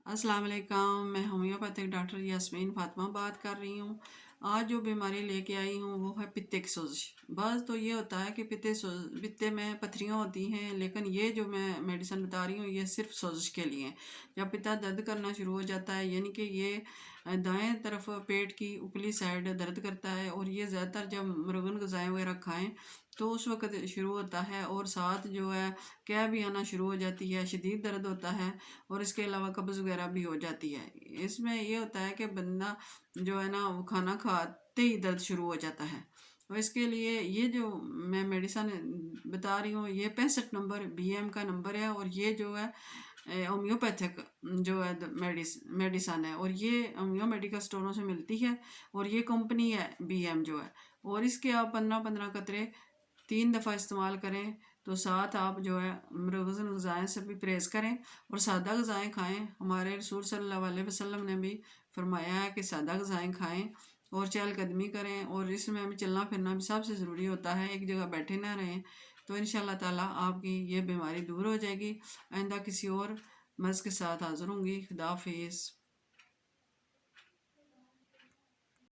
अस्सलाम वालेकुम। मैं होम्योपैथिक डॉक्टर यास्मीन फातिमा बात कर रही हूँ। आज जो बीमारी लेके आई हूँ वो है पित्ते की सोजिश। बस तो ये होता है कि पित्ते में पथरियाँ होती हैं, लेकिन ये जो मैं मेडिसिन बता रही हूँ ये सिर्फ सोजिश के लिए है। जब पित्ता दर्द करना शुरू हो जाता है, यानी कि ये दाएं तरफ पेट की ऊपरी साइड दर्द करता है, और ये ज़्यादातर जब मुर्गन ग़िज़ाएँ वगैरह खाएं तो उस वक़्त शुरू होता है, और साथ जो है क्या भी आना शुरू हो जाती है, शदीद दर्द होता है, और इसके अलावा कब्ज़ वगैरह भी हो जाती है। इसमें ये होता है कि बंदा जो है ना वो खाना खाते ही दर्द शुरू हो जाता है। तो इसके लिए ये जो मैं मेडिसन बता रही हूँ ये 65 नंबर BM का नंबर है, और ये जो है होम्योपैथिक जो है मेडिसन है, और ये होम्यो मेडिकल स्टोरों से मिलती है, और ये कंपनी है BM जो है। और इसके आप 15-15 कतरे 3 दफ़ा इस्तेमाल करें, तो साथ आप जो है मुरगज़न ग़िज़ाएँ से भी परहेज़ करें और सादा ग़िज़ाएँ खाएं। हमारे रसूल सल्लल्लाहु अलैहि वसल्लम ने भी फरमाया है कि सादा ग़िज़ाएँ खाएं और चहलकदमी करें, और इसमें हमें चलना फिरना भी सबसे ज़रूरी होता है, एक जगह बैठे ना रहें। तो इंशाअल्लाह ताला आपकी ये बीमारी दूर हो जाएगी। आइंदा किसी और मर्ज़ के साथ हाज़िर होंगी। खुदा हाफ़िज़।